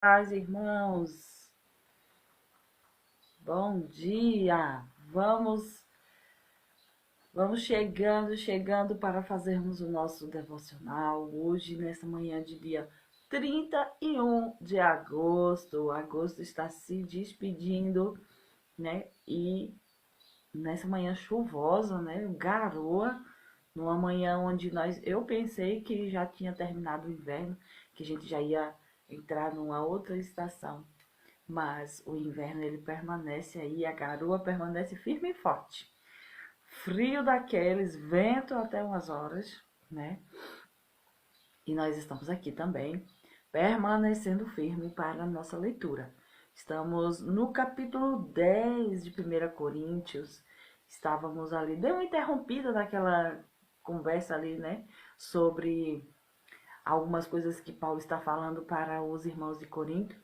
Paz, irmãos, bom dia. Vamos chegando para fazermos o nosso devocional hoje, nessa manhã de dia 31 de agosto. Agosto está se despedindo, né? E nessa manhã chuvosa, né? Garoa, numa manhã onde eu pensei que já tinha terminado o inverno, que a gente já ia entrar numa outra estação. Mas o inverno ele permanece aí, a garoa permanece firme e forte. Frio daqueles, vento até umas horas, né? E nós estamos aqui também, permanecendo firme para a nossa leitura. Estamos no capítulo 10 de 1 Coríntios. Estávamos ali, deu uma interrompida naquela conversa ali, né? Sobre algumas coisas que Paulo está falando para os irmãos de Corinto,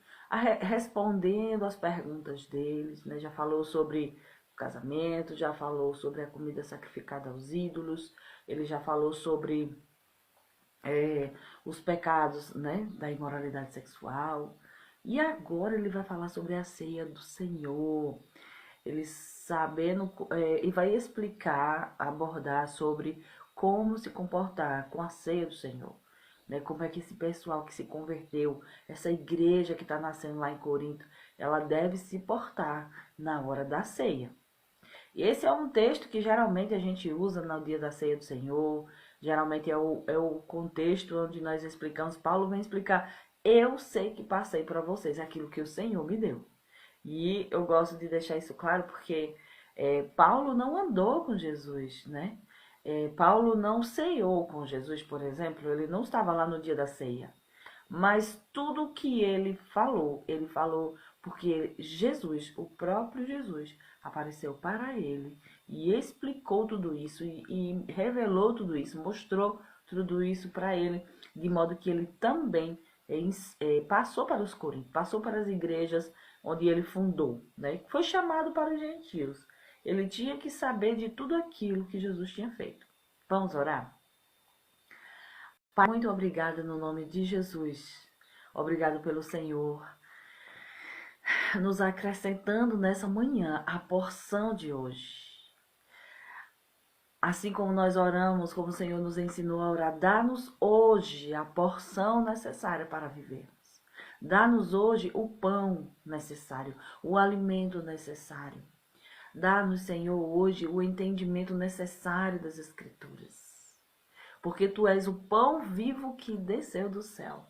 respondendo às perguntas deles, né? Já falou sobre o casamento, já falou sobre a comida sacrificada aos ídolos, ele já falou sobre os pecados, né, da imoralidade sexual. E agora ele vai falar sobre a ceia do Senhor. Ele sabendo e vai explicar, abordar sobre como se comportar com a ceia do Senhor. Né? Como é que esse pessoal que se converteu, essa igreja que está nascendo lá em Corinto, ela deve se portar na hora da ceia. E esse é um texto que geralmente a gente usa no dia da ceia do Senhor, geralmente é o contexto onde nós explicamos, Paulo vem explicar, eu sei que passei para vocês aquilo que o Senhor me deu. E eu gosto de deixar isso claro porque Paulo não andou com Jesus, né? Paulo não ceiou com Jesus, por exemplo, ele não estava lá no dia da ceia. Mas tudo que ele falou porque Jesus, o próprio Jesus, apareceu para ele e explicou tudo isso e revelou tudo isso, mostrou tudo isso para ele, de modo que ele também passou para os Coríntios, passou para as igrejas onde ele fundou, né? Foi chamado para os gentios. Ele tinha que saber de tudo aquilo que Jesus tinha feito. Vamos orar? Pai, muito obrigada no nome de Jesus. Obrigado pelo Senhor nos acrescentando nessa manhã a porção de hoje. Assim como nós oramos, como o Senhor nos ensinou a orar, dá-nos hoje a porção necessária para vivermos. Dá-nos hoje o pão necessário, o alimento necessário. Dá-nos, Senhor, hoje o entendimento necessário das Escrituras. Porque Tu és o pão vivo que desceu do céu,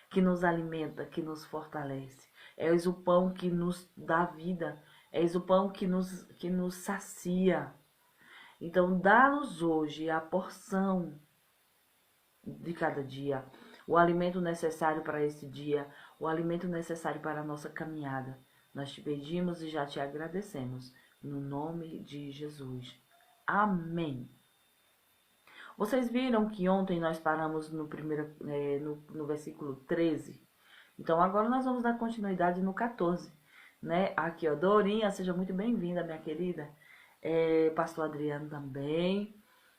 que nos alimenta, que nos fortalece. És o pão que nos dá vida. És o pão que nos sacia. Então, dá-nos hoje a porção de cada dia, o alimento necessário para esse dia, o alimento necessário para a nossa caminhada. Nós te pedimos e já te agradecemos. No nome de Jesus. Amém. Vocês viram que ontem nós paramos no versículo 13? Então agora nós vamos dar continuidade no 14, né? Aqui, ó, Dorinha, seja muito bem-vinda, minha querida. Pastor Adriano também,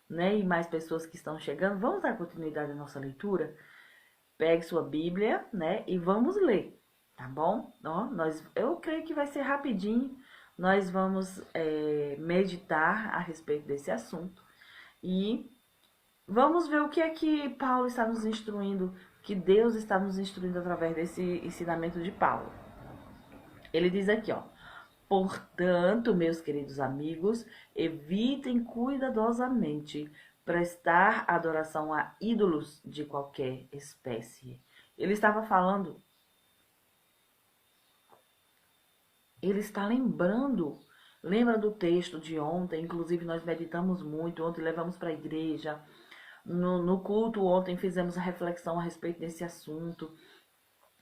né? E mais pessoas que estão chegando. Vamos dar continuidade à nossa leitura? Pegue sua Bíblia, né? E vamos ler, tá bom? Ó, eu creio que vai ser rapidinho. Nós vamos meditar a respeito desse assunto e vamos ver o que é que Paulo está nos instruindo, que Deus está nos instruindo através desse ensinamento de Paulo. Ele diz aqui, ó: portanto, meus queridos amigos, evitem cuidadosamente prestar adoração a ídolos de qualquer espécie. Ele estava falando, ele está lembrando. Lembra do texto de ontem? Inclusive, nós meditamos muito. Ontem levamos para a igreja. No culto ontem fizemos a reflexão a respeito desse assunto,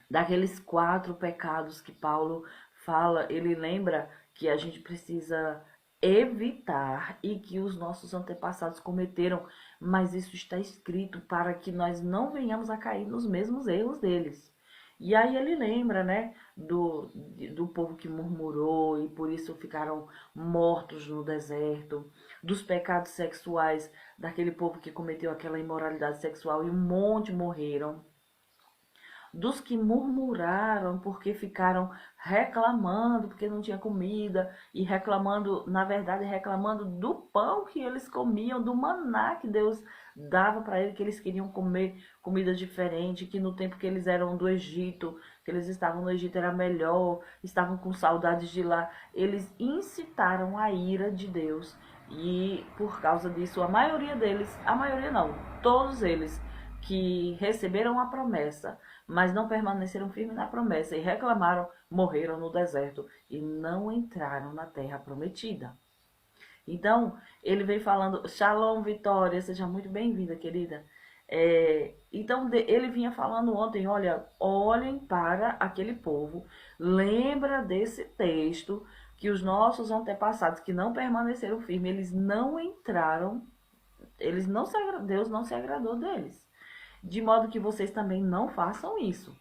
daqueles 4 pecados que Paulo fala. Ele lembra que a gente precisa evitar e que os nossos antepassados cometeram, mas isso está escrito para que nós não venhamos a cair nos mesmos erros deles. E aí ele lembra, né, do povo que murmurou e por isso ficaram mortos no deserto, dos pecados sexuais daquele povo que cometeu aquela imoralidade sexual e um monte morreram. dos que murmuraram porque ficaram reclamando, porque não tinha comida, e reclamando, na verdade, reclamando do pão que eles comiam, do maná que Deus dava para eles, que eles queriam comer comida diferente, que no tempo que eles eram do Egito, que eles estavam no Egito era melhor, estavam com saudades de lá, eles incitaram a ira de Deus. E por causa disso, a maioria deles, a maioria não, todos eles que receberam a promessa, mas não permaneceram firmes na promessa e reclamaram, morreram no deserto e não entraram na terra prometida. Então, ele vem falando, Shalom, Vitória, seja muito bem-vinda, querida. Então, ele vinha falando ontem, olha, olhem para aquele povo, lembra desse texto, que os nossos antepassados que não permaneceram firmes, eles não entraram, Deus não se agradou deles. De modo que vocês também não façam isso.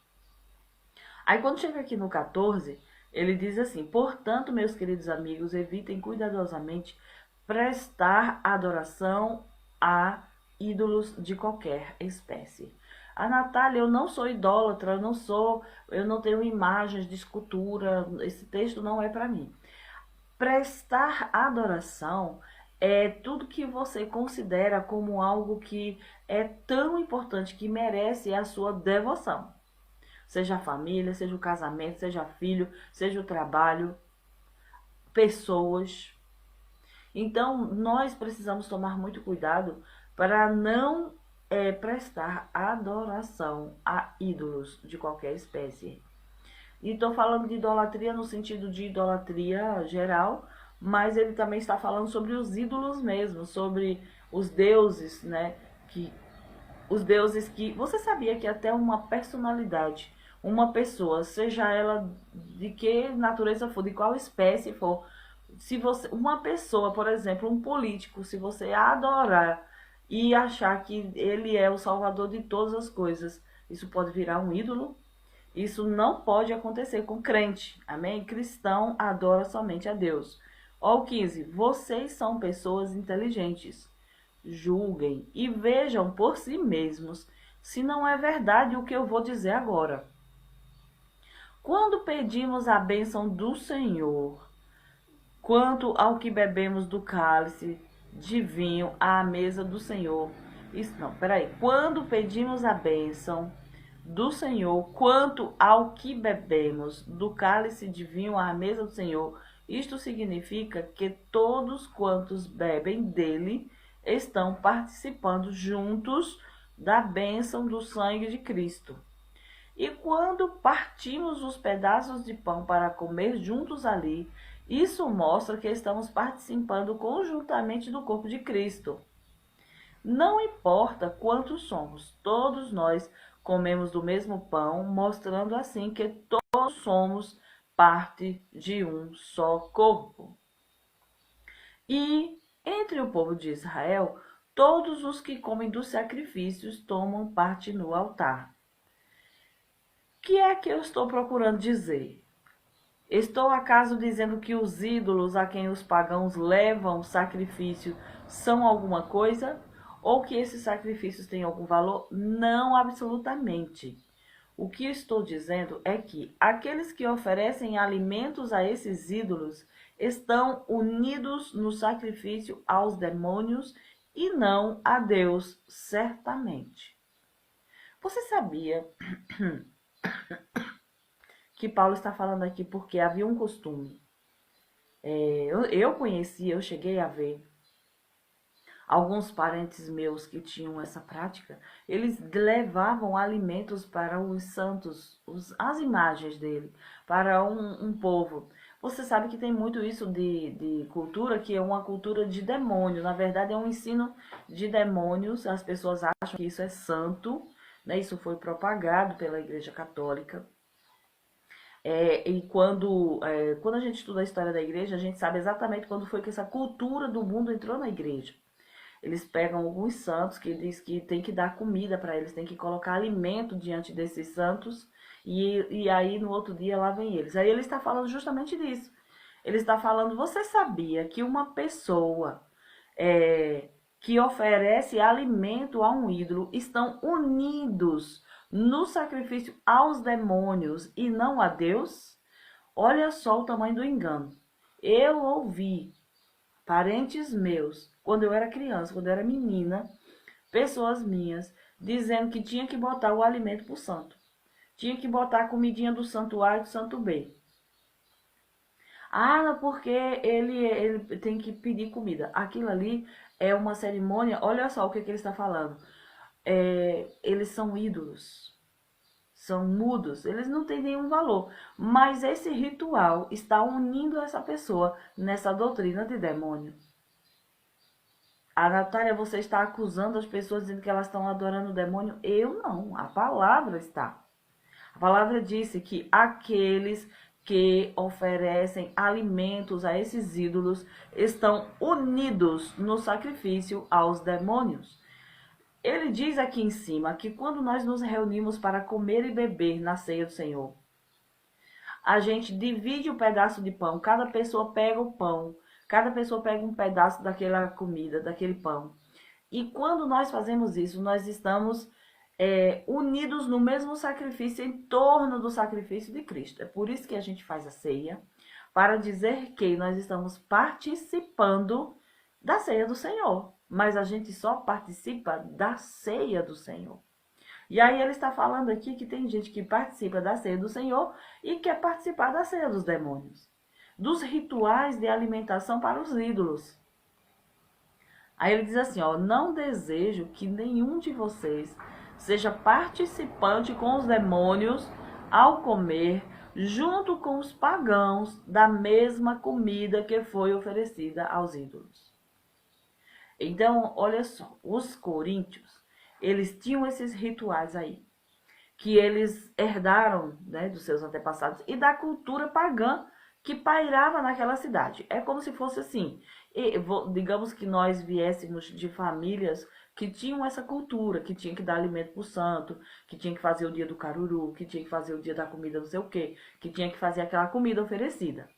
Aí quando chega aqui no 14, ele diz assim: portanto, meus queridos amigos, evitem cuidadosamente prestar adoração a ídolos de qualquer espécie. A Natália, eu não sou idólatra, eu não tenho imagens de escultura, esse texto não é para mim. Prestar adoração é tudo que você considera como algo que é tão importante, que merece a sua devoção. Seja a família, seja o casamento, seja filho, seja o trabalho, pessoas. Então, nós precisamos tomar muito cuidado para não prestar adoração a ídolos de qualquer espécie. E estou falando de idolatria no sentido de idolatria geral, mas ele também está falando sobre os ídolos mesmo, sobre os deuses, né? Os deuses que... Você sabia que até uma personalidade, uma pessoa, seja ela de que natureza for, de qual espécie for, se você, uma pessoa, por exemplo, um político, se você adorar e achar que ele é o salvador de todas as coisas, isso pode virar um ídolo? Isso não pode acontecer com crente, amém? Cristão adora somente a Deus. Ó, 15, vocês são pessoas inteligentes. Julguem e vejam por si mesmos se não é verdade o que eu vou dizer agora. Quando pedimos a bênção do Senhor, quanto ao que bebemos do cálice de vinho à mesa do Senhor, quando pedimos a bênção do Senhor, quanto ao que bebemos do cálice de vinho à mesa do Senhor, isto significa que todos quantos bebem dele estão participando juntos da bênção do sangue de Cristo. E quando partimos os pedaços de pão para comer juntos ali, isso mostra que estamos participando conjuntamente do corpo de Cristo. Não importa quantos somos, todos nós comemos do mesmo pão, mostrando assim que todos somos parte de um só corpo. E entre o povo de Israel, todos os que comem dos sacrifícios tomam parte no altar. O que é que eu estou procurando dizer? Estou acaso dizendo que os ídolos a quem os pagãos levam sacrifício são alguma coisa? Ou que esses sacrifícios têm algum valor? Não, absolutamente. O que estou dizendo é que aqueles que oferecem alimentos a esses ídolos estão unidos no sacrifício aos demônios e não a Deus, certamente. Você sabia que Paulo está falando aqui porque havia um costume? Eu cheguei a ver alguns parentes meus que tinham essa prática. Eles levavam alimentos para os santos, as imagens dele, para um povo. Você sabe que tem muito isso de cultura, que é uma cultura de demônio. Na verdade, é um ensino de demônios. As pessoas acham que isso é santo, né? Isso foi propagado pela Igreja Católica. E quando a gente estuda a história da igreja, a gente sabe exatamente quando foi que essa cultura do mundo entrou na igreja. Eles pegam alguns santos que diz que tem que dar comida para eles, tem que colocar alimento diante desses santos, e aí no outro dia lá vem eles. Aí ele está falando justamente disso. Ele está falando, você sabia que uma pessoa que oferece alimento a um ídolo estão unidos no sacrifício aos demônios e não a Deus? Olha só o tamanho do engano. Eu ouvi parentes meus, quando eu era criança, quando eu era menina, pessoas minhas, dizendo que tinha que botar o alimento pro santo. Tinha que botar a comidinha do santo A e do santo B. Ah, porque ele tem que pedir comida. Aquilo ali é uma cerimônia. Olha só o que ele está falando. Eles são ídolos, são mudos, eles não têm nenhum valor. Mas esse ritual está unindo essa pessoa nessa doutrina de demônio. A Natália, você está acusando as pessoas dizendo que elas estão adorando o demônio? Eu não, a palavra está. A palavra disse que aqueles que oferecem alimentos a esses ídolos estão unidos no sacrifício aos demônios. Ele diz aqui em cima que quando nós nos reunimos para comer e beber na ceia do Senhor, a gente divide o pedaço de pão, cada pessoa pega o pão, cada pessoa pega um pedaço daquela comida, daquele pão. E quando nós fazemos isso, nós estamos unidos no mesmo sacrifício, em torno do sacrifício de Cristo. É por isso que a gente faz a ceia, para dizer que nós estamos participando da ceia do Senhor. Mas a gente só participa da ceia do Senhor. E aí ele está falando aqui que tem gente que participa da ceia do Senhor e quer participar da ceia dos demônios. Dos rituais de alimentação para os ídolos. Aí ele diz assim, ó, não desejo que nenhum de vocês seja participante com os demônios ao comer junto com os pagãos da mesma comida que foi oferecida aos ídolos. Então, olha só, os coríntios, eles tinham esses rituais aí, que eles herdaram, né, dos seus antepassados e da cultura pagã que pairava naquela cidade. É como se fosse assim, digamos que nós viéssemos de famílias que tinham essa cultura, que tinha que dar alimento para o santo, que tinha que fazer o dia do caruru, que tinha que fazer o dia da comida não sei o quê, que tinha que fazer aquela comida oferecida.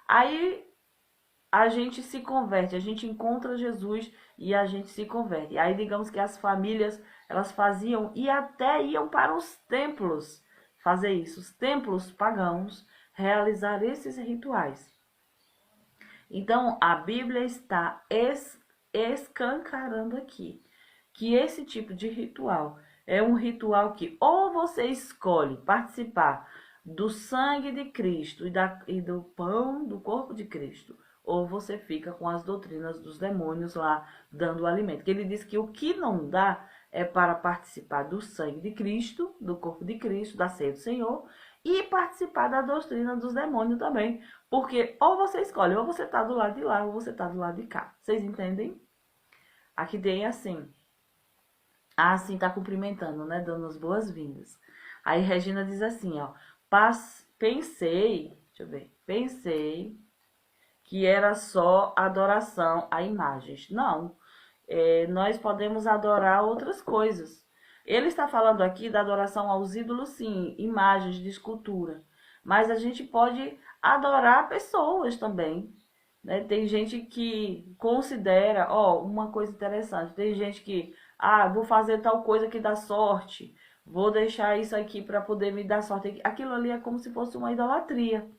Aí a gente se converte, a gente encontra Jesus e a gente se converte. Aí digamos que as famílias, elas faziam e até iam para os templos fazer isso, os templos pagãos, realizar esses rituais. Então, a Bíblia está escancarando aqui que esse tipo de ritual é um ritual que ou você escolhe participar do sangue de Cristo e do pão do corpo de Cristo, ou você fica com as doutrinas dos demônios lá dando o alimento. Que ele diz que o que não dá é para participar do sangue de Cristo, do corpo de Cristo, da ceia do Senhor, e participar da doutrina dos demônios também. Porque ou você escolhe, ou você está do lado de lá, ou você está do lado de cá. Vocês entendem? Aqui tem assim. Assim tá cumprimentando, né? Dando as boas-vindas. Aí Regina diz assim, ó. Pensei, deixa eu ver. Pensei que era só adoração a imagens. Não. Nós podemos adorar outras coisas. Ele está falando aqui da adoração aos ídolos, sim, imagens de escultura. Mas a gente pode adorar pessoas também. Né? Tem gente que considera, ó, uma coisa interessante. Tem gente que, vou fazer tal coisa que dá sorte. Vou deixar isso aqui para poder me dar sorte. Aquilo ali é como se fosse uma idolatria.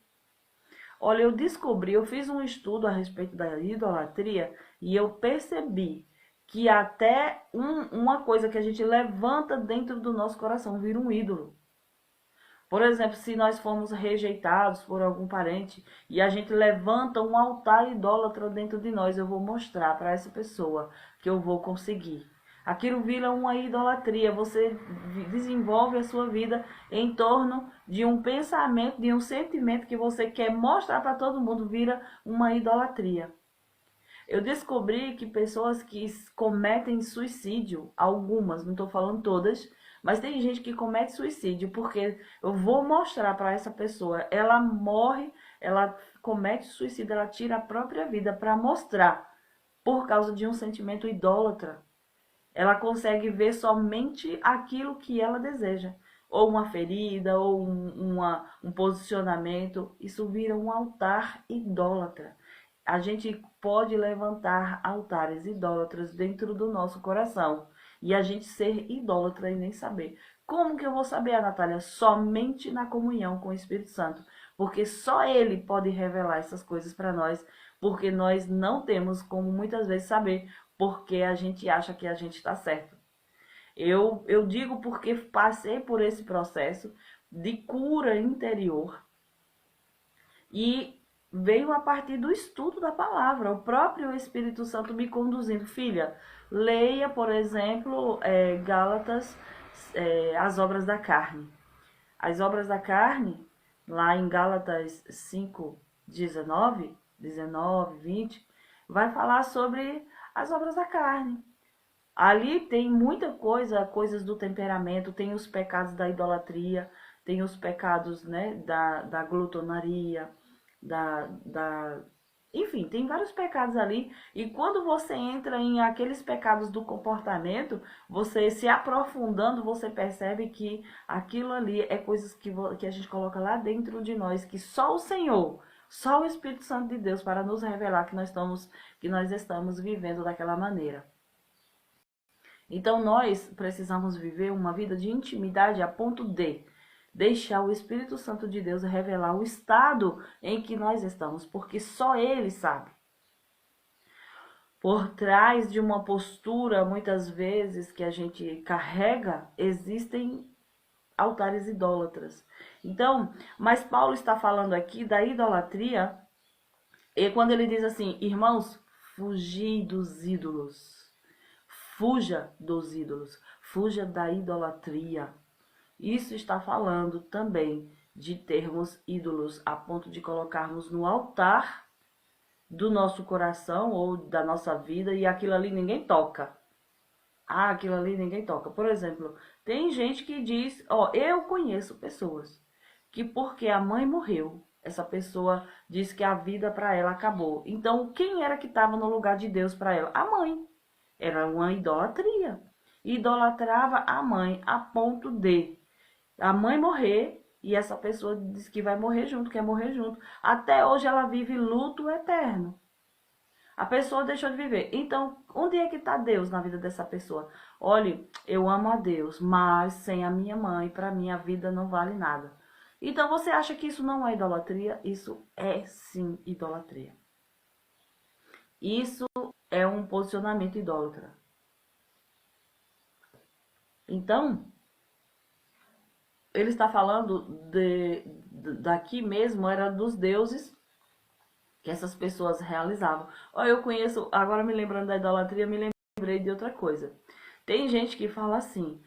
Olha, eu fiz um estudo a respeito da idolatria e eu percebi que até uma coisa que a gente levanta dentro do nosso coração vira um ídolo. Por exemplo, se nós formos rejeitados por algum parente e a gente levanta um altar idólatra dentro de nós, eu vou mostrar para essa pessoa que eu vou conseguir. Aquilo vira uma idolatria, você desenvolve a sua vida em torno de um pensamento, de um sentimento que você quer mostrar para todo mundo, vira uma idolatria. Eu descobri que pessoas que cometem suicídio, algumas, não estou falando todas, mas tem gente que comete suicídio porque eu vou mostrar para essa pessoa, ela morre, ela comete suicídio, ela tira a própria vida para mostrar, por causa de um sentimento idólatra. Ela consegue ver somente aquilo que ela deseja. Ou uma ferida, ou um posicionamento. Isso vira um altar idólatra. A gente pode levantar altares idólatras dentro do nosso coração. E a gente ser idólatra e nem saber. Como que eu vou saber, Natália? Somente na comunhão com o Espírito Santo. Porque só Ele pode revelar essas coisas para nós. Porque nós não temos como muitas vezes saber porque a gente acha que a gente está certo. Eu digo porque passei por esse processo de cura interior e veio a partir do estudo da palavra, o próprio Espírito Santo me conduzindo. Filha, leia, por exemplo, Gálatas, as obras da carne. As obras da carne, lá em Gálatas 5, 19, 20, vai falar sobre as obras da carne. Ali tem muita coisa, coisas do temperamento, tem os pecados da idolatria, tem os pecados, né, da glutonaria, enfim, tem vários pecados ali. E quando você entra em aqueles pecados do comportamento, você se aprofundando, você percebe que aquilo ali é coisas que a gente coloca lá dentro de nós, que só o Senhor, só o Espírito Santo de Deus para nos revelar que nós estamos vivendo daquela maneira. Então, nós precisamos viver uma vida de intimidade a ponto de deixar o Espírito Santo de Deus revelar o estado em que nós estamos, porque só Ele sabe. Por trás de uma postura, muitas vezes, que a gente carrega, existem altares idólatras. Então, mas Paulo está falando aqui da idolatria, e quando ele diz assim, irmãos, fugi dos ídolos. Fuja dos ídolos, fuja da idolatria. Isso está falando também de termos ídolos a ponto de colocarmos no altar do nosso coração ou da nossa vida e aquilo ali ninguém toca. Ah, aquilo ali ninguém toca. Por exemplo, tem gente que diz, eu conheço pessoas que porque a mãe morreu, essa pessoa diz que a vida para ela acabou. Então, quem era que estava no lugar de Deus para ela? A mãe. Era uma idolatria. Idolatrava a mãe a ponto de a mãe morrer e essa pessoa diz que vai morrer junto, quer morrer junto. Até hoje ela vive luto eterno. A pessoa deixou de viver. Então, onde é que está Deus na vida dessa pessoa? Olha, eu amo a Deus, mas sem a minha mãe, para mim a vida não vale nada. Então, você acha que isso não é idolatria? Isso é sim idolatria. Isso é um posicionamento idólatra. Então, ele está falando daqui mesmo, era dos deuses que essas pessoas realizavam. Eu conheço, agora me lembrando da idolatria, me lembrei de outra coisa. Tem gente que fala assim,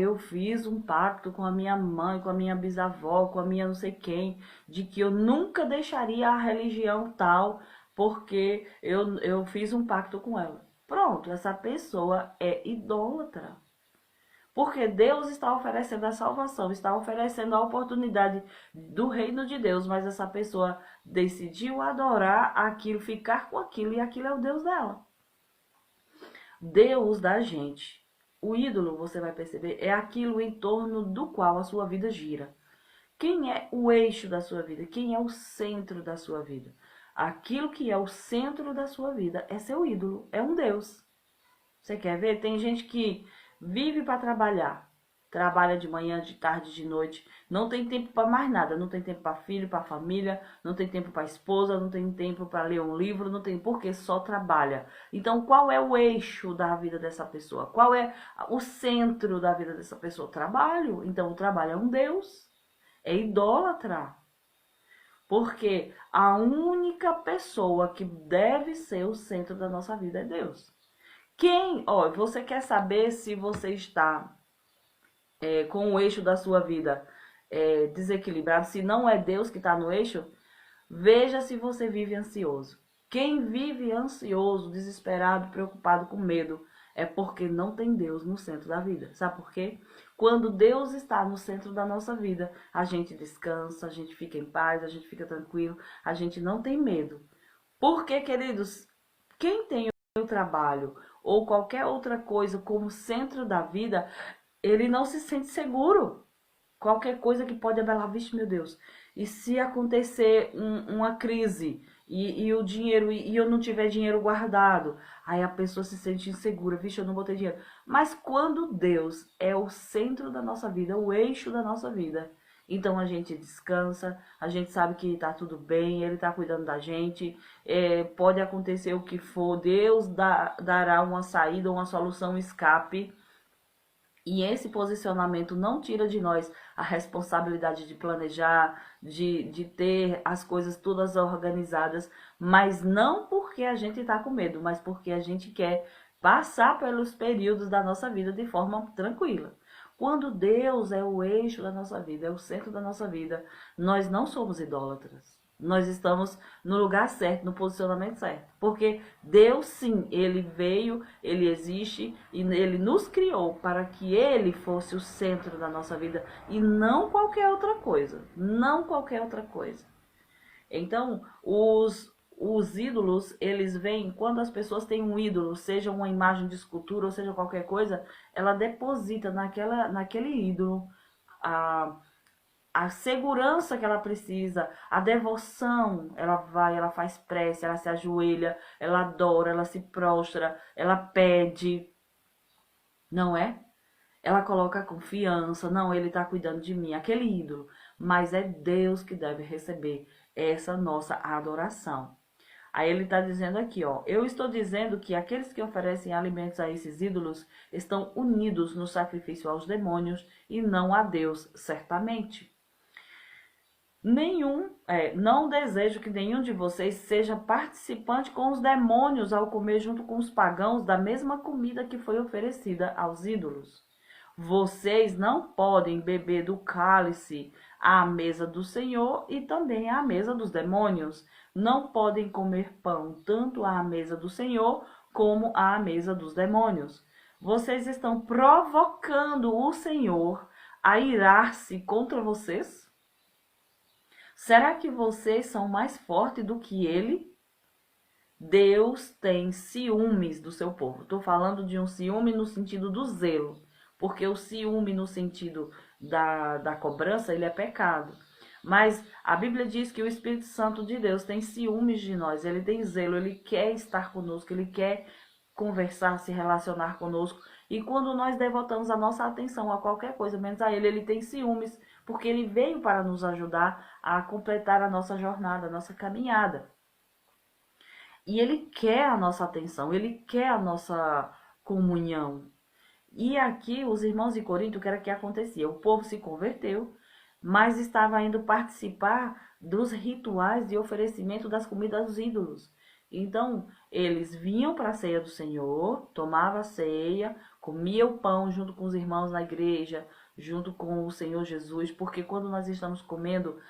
eu fiz um pacto com a minha mãe, com a minha bisavó, com a minha não sei quem, de que eu nunca deixaria a religião tal, porque eu fiz um pacto com ela. Pronto, essa pessoa é idólatra. Porque Deus está oferecendo a salvação, está oferecendo a oportunidade do reino de Deus, mas essa pessoa decidiu adorar aquilo, ficar com aquilo, e aquilo é o Deus dela. Deus da gente. O ídolo, você vai perceber, é aquilo em torno do qual a sua vida gira. Quem é o eixo da sua vida? Quem é o centro da sua vida? Aquilo que é o centro da sua vida é seu ídolo, é um Deus. Você quer ver? Tem gente que vive para trabalhar. Trabalha de manhã, de tarde, de noite. Não tem tempo para mais nada. Não tem tempo para filho, para família. Não tem tempo para esposa. Não tem tempo para ler um livro. Não tem porque só trabalha. Então, qual é o eixo da vida dessa pessoa? Qual é o centro da vida dessa pessoa? Trabalho. Então, o trabalho é um Deus. É idólatra. Porque a única pessoa que deve ser o centro da nossa vida é Deus. Você quer saber se você está com o eixo da sua vida desequilibrado, se não é Deus que está no eixo, veja se você vive ansioso. Quem vive ansioso, desesperado, preocupado, com medo, é porque não tem Deus no centro da vida. Sabe por quê? Quando Deus está no centro da nossa vida, a gente descansa, a gente fica em paz, a gente fica tranquilo, a gente não tem medo. Porque, queridos, quem tem o trabalho ou qualquer outra coisa como centro da vida, ele não se sente seguro. Qualquer coisa que pode abalar, vixe, meu Deus. E se acontecer uma crise e o dinheiro, e eu não tiver dinheiro guardado, aí a pessoa se sente insegura, vixe, eu não vou ter dinheiro. Mas quando Deus é o centro da nossa vida, o eixo da nossa vida, então a gente descansa, a gente sabe que tá tudo bem, Ele tá cuidando da gente, pode acontecer o que for, Deus dará uma saída, uma solução, um escape. E esse posicionamento não tira de nós a responsabilidade de planejar, de ter as coisas todas organizadas, mas não porque a gente está com medo, mas porque a gente quer passar pelos períodos da nossa vida de forma tranquila. Quando Deus é o eixo da nossa vida, é o centro da nossa vida, nós não somos idólatras. Nós estamos no lugar certo, no posicionamento certo. Porque Deus, sim, Ele veio, Ele existe e Ele nos criou para que Ele fosse o centro da nossa vida e não qualquer outra coisa. Não qualquer outra coisa. Então, os ídolos, eles vêm, quando as pessoas têm um ídolo, seja uma imagem de escultura ou seja qualquer coisa, ela deposita naquele ídolo a segurança que ela precisa, a devoção, ela vai, ela faz prece, ela se ajoelha, ela adora, ela se prostra, ela pede, não é? Ela coloca a confiança, não, ele está cuidando de mim, aquele ídolo, mas é Deus que deve receber essa nossa adoração. Aí ele está dizendo aqui, ó, eu estou dizendo que aqueles que oferecem alimentos a esses ídolos estão unidos no sacrifício aos demônios e não a Deus, certamente. Não desejo que nenhum de vocês seja participante com os demônios ao comer junto com os pagãos da mesma comida que foi oferecida aos ídolos. Vocês não podem beber do cálice à mesa do Senhor e também à mesa dos demônios. Não podem comer pão tanto à mesa do Senhor como à mesa dos demônios. Vocês estão provocando o Senhor a irar-se contra vocês? Será que vocês são mais fortes do que ele? Deus tem ciúmes do seu povo. Estou falando de um ciúme no sentido do zelo, porque o ciúme no sentido da cobrança, ele é pecado. Mas a Bíblia diz que o Espírito Santo de Deus tem ciúmes de nós, ele tem zelo, ele quer estar conosco, ele quer conversar, se relacionar conosco. E quando nós devotamos a nossa atenção a qualquer coisa, menos a ele, ele tem ciúmes, porque ele veio para nos ajudar a completar a nossa jornada, a nossa caminhada. E ele quer a nossa atenção, ele quer a nossa comunhão. E aqui os irmãos de Corinto, o que era que acontecia? O povo se converteu, mas estava indo participar dos rituais de oferecimento das comidas aos ídolos. Então, eles vinham para a ceia do Senhor, tomavam a ceia, comia o pão junto com os irmãos na igreja, junto com o Senhor Jesus, porque quando nós estamos comendo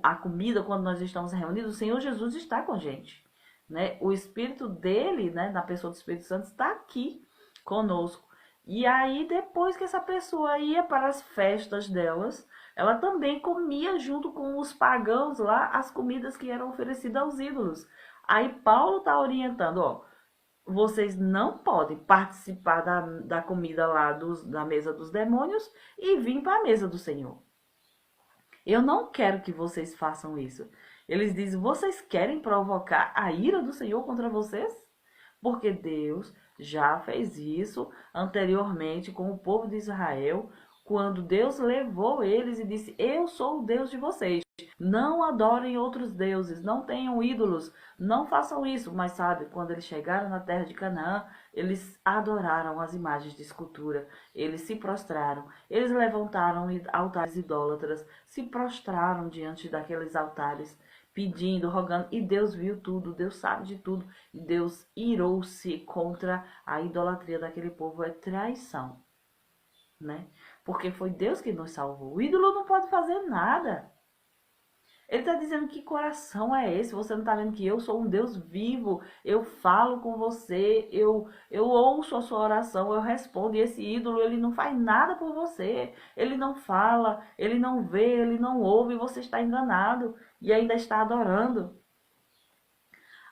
a comida, quando nós estamos reunidos, o Senhor Jesus está com a gente, né? O Espírito dele, né, na pessoa do Espírito Santo, está aqui conosco. E aí, depois que essa pessoa ia para as festas delas, ela também comia junto com os pagãos lá as comidas que eram oferecidas aos ídolos. Aí Paulo está orientando, ó, vocês não podem participar da comida lá da mesa dos demônios e vir para a mesa do Senhor. Eu não quero que vocês façam isso. Eles dizem, vocês querem provocar a ira do Senhor contra vocês? Porque Deus já fez isso anteriormente com o povo de Israel, quando Deus levou eles e disse, eu sou o Deus de vocês. Não adorem outros deuses, não tenham ídolos, não façam isso. Mas sabe, quando eles chegaram na terra de Canaã, eles adoraram as imagens de escultura, eles se prostraram, eles levantaram altares idólatras, se prostraram diante daqueles altares, pedindo, rogando, e Deus viu tudo, Deus sabe de tudo, e Deus irou-se contra a idolatria daquele povo, é traição, né? Porque foi Deus que nos salvou. O ídolo não pode fazer nada. Ele está dizendo, que coração é esse? Você não está vendo que eu sou um Deus vivo? Eu falo com você, eu ouço a sua oração, eu respondo. E esse ídolo, ele não faz nada por você. Ele não fala, ele não vê, ele não ouve. Você está enganado e ainda está adorando.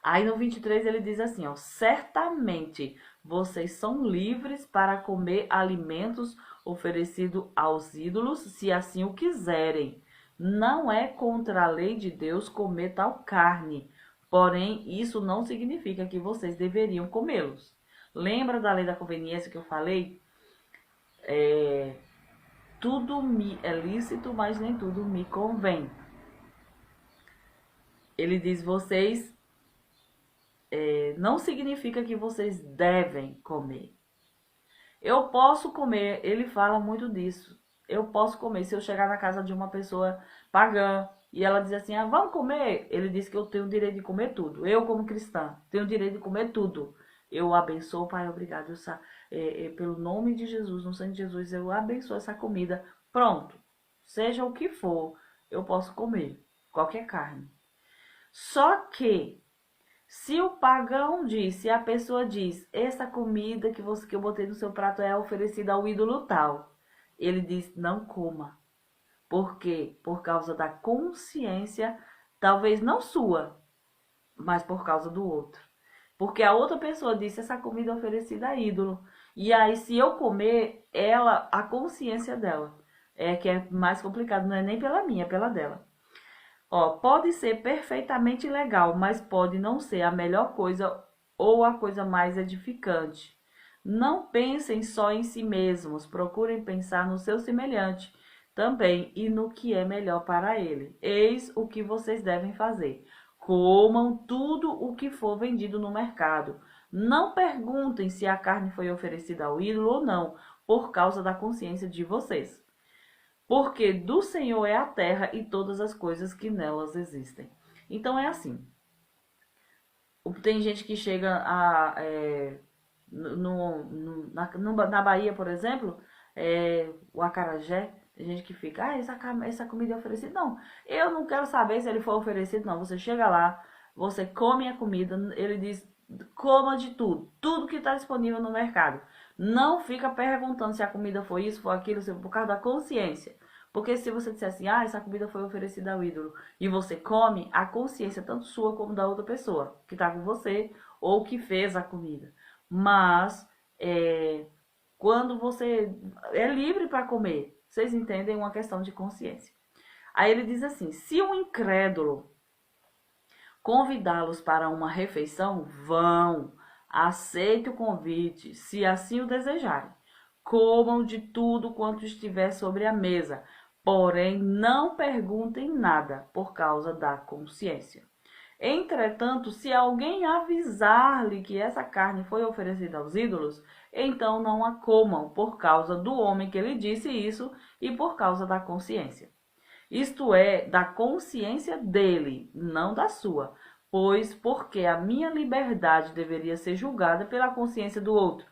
Aí no 23 ele diz assim, ó, certamente vocês são livres para comer alimentos oferecidos aos ídolos, se assim o quiserem. Não é contra a lei de Deus comer tal carne. Porém, isso não significa que vocês deveriam comê-los. Lembra da lei da conveniência que eu falei? Tudo me é lícito, mas nem tudo me convém. Ele diz, vocês não significa que vocês devem comer. Eu posso comer, ele fala muito disso. Eu posso comer. Se eu chegar na casa de uma pessoa pagã e ela diz assim, vamos comer, ele diz que eu tenho o direito de comer tudo. Eu, como cristã, tenho o direito de comer tudo. Eu abençoo, Pai, obrigado. Pelo nome de Jesus, no sangue de Jesus, eu abençoo essa comida. Pronto. Seja o que for, eu posso comer qualquer carne. Só que se o pagão diz, se a pessoa diz, essa comida que eu botei no seu prato é oferecida ao ídolo tal, ele diz, não coma. Por quê? Por causa da consciência, talvez não sua, mas por causa do outro. Porque a outra pessoa disse, essa comida é oferecida a ídolo. E aí, se eu comer, a consciência dela, é que é mais complicado, não é nem pela minha, é pela dela. Pode ser perfeitamente legal, mas pode não ser a melhor coisa ou a coisa mais edificante. Não pensem só em si mesmos, procurem pensar no seu semelhante também e no que é melhor para ele. Eis o que vocês devem fazer. Comam tudo o que for vendido no mercado. Não perguntem se a carne foi oferecida ao ídolo ou não, por causa da consciência de vocês. Porque do Senhor é a terra e todas as coisas que nelas existem. Então é assim. Tem gente que chega na Bahia, por exemplo, o acarajé, tem gente que fica, essa comida é oferecida. Não, eu não quero saber se ele foi oferecido, não. Você chega lá, você come a comida, ele diz, coma de tudo, tudo que está disponível no mercado. Não fica perguntando se a comida foi isso, foi aquilo, por causa da consciência. Porque se você disser assim, essa comida foi oferecida ao ídolo, e você come, a consciência tanto sua como da outra pessoa que está com você ou que fez a comida. Mas quando você é livre para comer, vocês entendem, uma questão de consciência. Aí ele diz assim, se um incrédulo convidá-los para uma refeição, vão, aceite o convite, se assim o desejarem. Comam de tudo quanto estiver sobre a mesa, porém não perguntem nada por causa da consciência. Entretanto, se alguém avisar-lhe que essa carne foi oferecida aos ídolos, então não a comam por causa do homem que lhe disse isso e por causa da consciência. Isto é, da consciência dele, não da sua, pois porque a minha liberdade deveria ser julgada pela consciência do outro.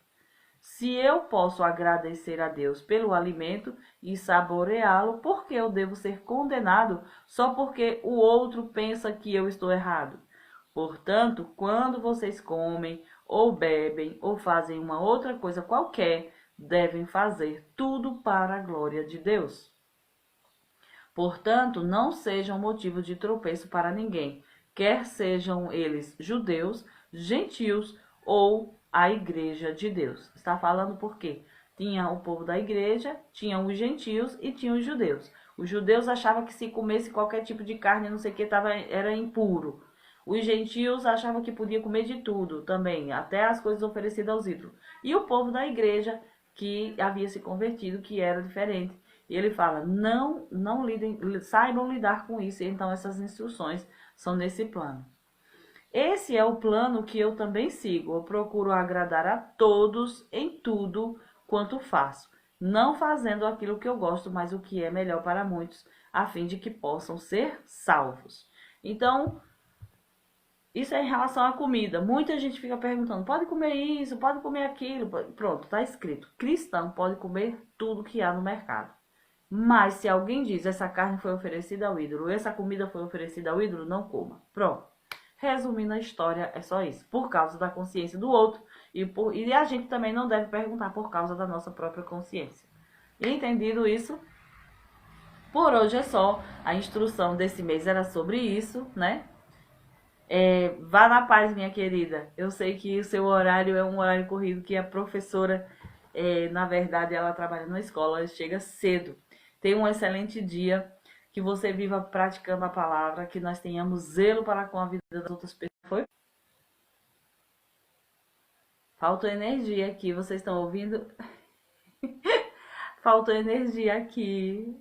Se eu posso agradecer a Deus pelo alimento e saboreá-lo, por que eu devo ser condenado só porque o outro pensa que eu estou errado? Portanto, quando vocês comem, ou bebem, ou fazem uma outra coisa qualquer, devem fazer tudo para a glória de Deus. Portanto, não sejam motivo de tropeço para ninguém, quer sejam eles judeus, gentios ou a igreja de Deus. Está falando por quê? Tinha o povo da igreja, tinha os gentios e tinha os judeus. Os judeus achavam que se comesse qualquer tipo de carne, não sei o que, era impuro. Os gentios achavam que podia comer de tudo também, até as coisas oferecidas aos ídolos. E o povo da igreja, que havia se convertido, que era diferente. E ele fala, não lidem, saibam lidar com isso. Então essas instruções são nesse plano. Esse é o plano que eu também sigo. Eu procuro agradar a todos em tudo quanto faço, não fazendo aquilo que eu gosto, mas o que é melhor para muitos, a fim de que possam ser salvos. Então, isso é em relação à comida. Muita gente fica perguntando, pode comer isso, pode comer aquilo. Pronto, está escrito. Cristão pode comer tudo que há no mercado. Mas se alguém diz, essa carne foi oferecida ao ídolo, essa comida foi oferecida ao ídolo, não coma. Pronto. Resumindo a história, é só isso. Por causa da consciência do outro. E a gente também não deve perguntar por causa da nossa própria consciência. Entendido isso? Por hoje é só. A instrução desse mês era sobre isso, né? Vá na paz, minha querida. Eu sei que o seu horário é um horário corrido, que a professora, na verdade, ela trabalha na escola, ela chega cedo. Tenha um excelente dia. que você viva praticando a palavra, que nós tenhamos zelo para com a vida das outras pessoas. Foi? Faltou energia aqui, vocês estão ouvindo? Faltou energia aqui.